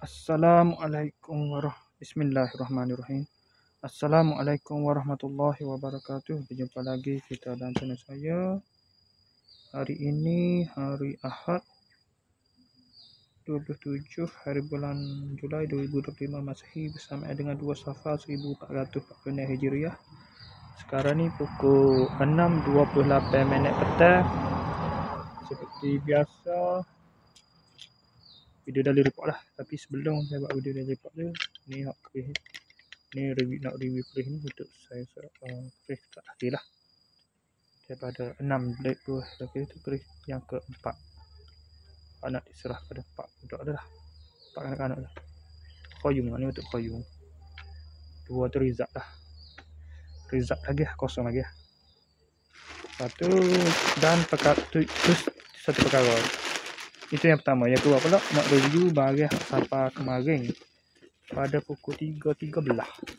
Bismillahirrahmanirrahim. Assalamualaikum warahmatullahi wabarakatuh. Berjumpa lagi kita dan channel saya. Hari ini hari Ahad 27 hari bulan Julai 2025 Masehi bersamaan dengan 2 Safar 1446 Hijriah. Sekarang ni pukul 6.28 petang. Seperti biasa video dah report lah, tapi sebelum saya buat video dah report tu, ni nak review kerih ni untuk saya kerih tak akhir lah, daripada 6 blade tu kerih tu kerih yang keempat, nak diserah pada 4 budak tu lah, 4 anak-anak tu. Khoyung ni untuk khoyung, 2 tu rizak lagi lah, kosong lagi lah. Satu dan satu perkara itu yang pertama. Yang kedua pula nak review barang sampai kemarin pada pukul 3.13,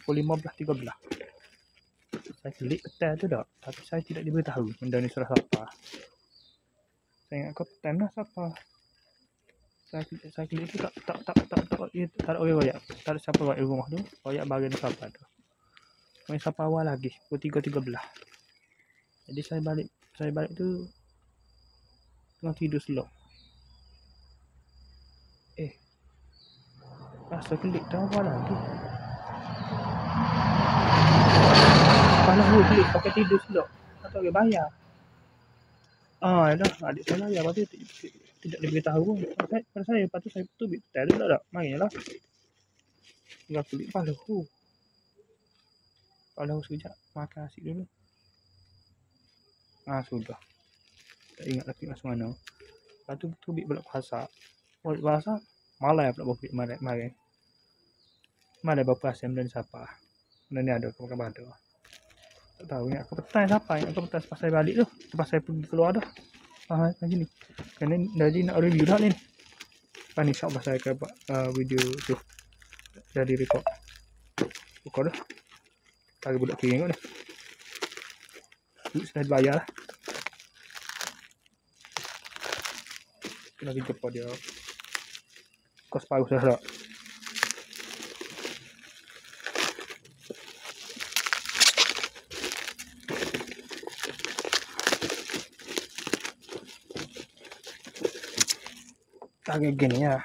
pukul 15.13 saya klik petang tu tak, tapi saya tidak diberitahu benda ni serah siapa. Saya ingat kau petang lah siapa. Saya klik tu tak ada orang royak, tak ada siapa royak di rumah tu, royak barang siapa tu. Main siapa awal lagi pukul 3.13. Jadi saya balik tu tengah tidur slow. Masa klik dah awal lagi. Kalau aku klik pakai tidur slow, atau dia bayar. Dah adik saya bayar, lepas tu tidak diberitahu pada saya. Lepas tu saya betul betul tak mainlah. Tinggal klik palahu. Palahu sekejap, makan nasi dulu. Sudah. Tak ingat lagi macam mana. Lepas tu betul pula bahasa. Bahasa malai pula bukit mari. Malai bapa asam dan siapa. Benda ni ada kabar ada. Tak tahu ingat aku petang siapa. Ingat aku petang pas saya balik tu. Lepas saya pergi keluar dah. Macam ni. Kerana jadi nak review dah ni. Kan insyaAllah saya akan buat video tu. Jadi record. Buka dah. Tadi budak kiri tengok dah. Sudah dibayar lah. Kena pergi jumpa dia. Kos paruh dah tak. Agak gini ya.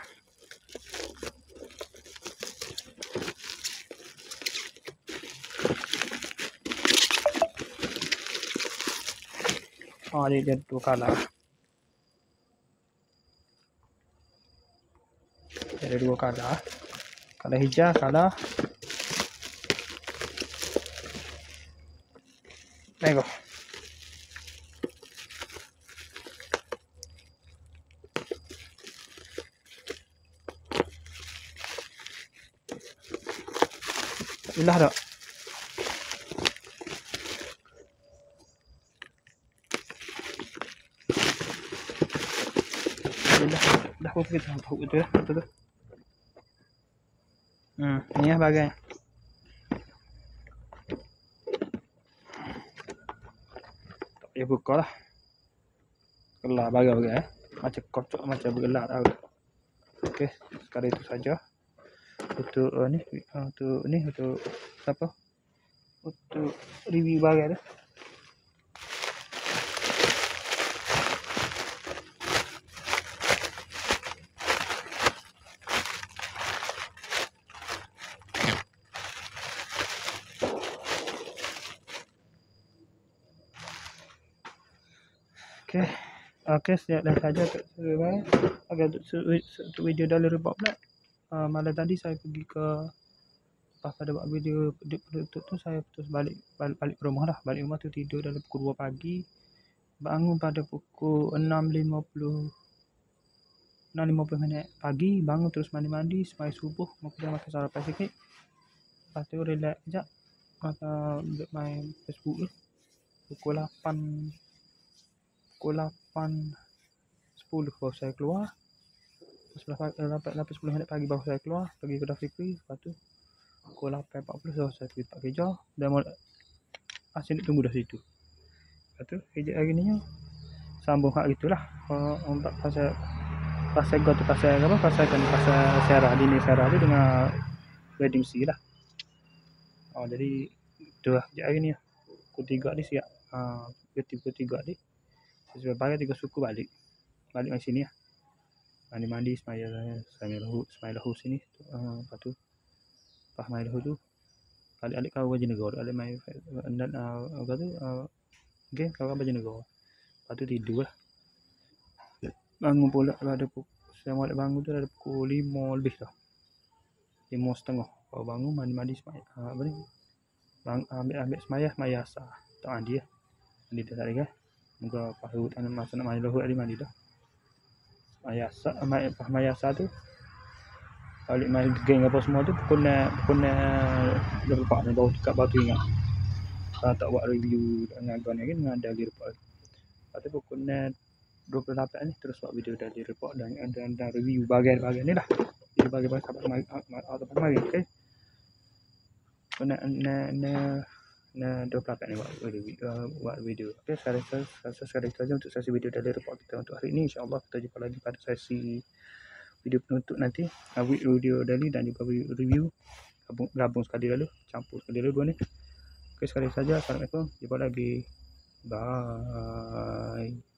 Dia dua kalah. Ada 2 kalah. Kalah hijau, kalah. Tengok. Ilah tak? Dah pun kita tahu betul lah. Betul. Ni lah bagai. Tak payah buka lah. Gelap bagai. Macam kocok, macam bergelap tau. Okey, sekarang itu saja. Untuk untuk siapa? Untuk review barang tu. Okey, sekian saja untuk video dalam report pula. Malam tadi saya pergi ke pada buat video produk tu, saya terus balik ke rumah dah. Balik rumah tu tidur dalam pukul 2 pagi. Bangun pada pukul 6.50 minit pagi. Bangun terus mandi, semai subuh, makan sarapan sikit. Lepas tu relax sekejap. Main Facebook tu. Pukul 8.10 baru saya keluar. 8.10 minit pagi baru saya keluar pergi kedai Fikri. Lepas tu pukul 8.40 saya pergi tempat kerja dan asyik tunggu dah situ. Lepas tu kerja hari ni sambung hak gitulah. Pasal pasal kau tu pasal apa? Pasal Sarah Dini Sarah tu dengan wedding C lah. Jadi tu lah sekejap hari ni lah. Pukul 3 ni siap. Pukul 3 ni sesuai pagi 3 suku balik dari sini lah. Mandi semaya lahu sini. Lepas tu pas mai lahu tu alik-alik kau baju negara, alik mai dan apa tu game kau baju negara. Lepas tu tidur lah. Bangun pula ada pukul saya mau bangun tu ada pukul 5 lebih dah. 5.30 kau bangun mandi semaya. Apa ni? Ambil semaya asar. Tak mandi lah. Mandi dah tak kan. Muka pas masa nak mandi lahu mandi dah. Semaya asar tu balik main geng apa semua tu pukul 24 ni baru dekat batu ingat. Tak buat review dengan tuan lagi dengan daily report. Lepas tu pukul 28 ni terus buat video daily report dan review bahagian-bahagian ni lah. Jadi bahagian sahabat mari okey. Nak 28 ni buat video. Okey, saya rasa saja untuk sesi video daily report kita untuk hari ini. InsyaAllah kita jumpa lagi pada sesi video penutup nanti, video daily dan juga review gabung sekali lalu, campur sekali lalu dua ni. Okey, sekali saja. Assalamualaikum, jumpa lagi, bye.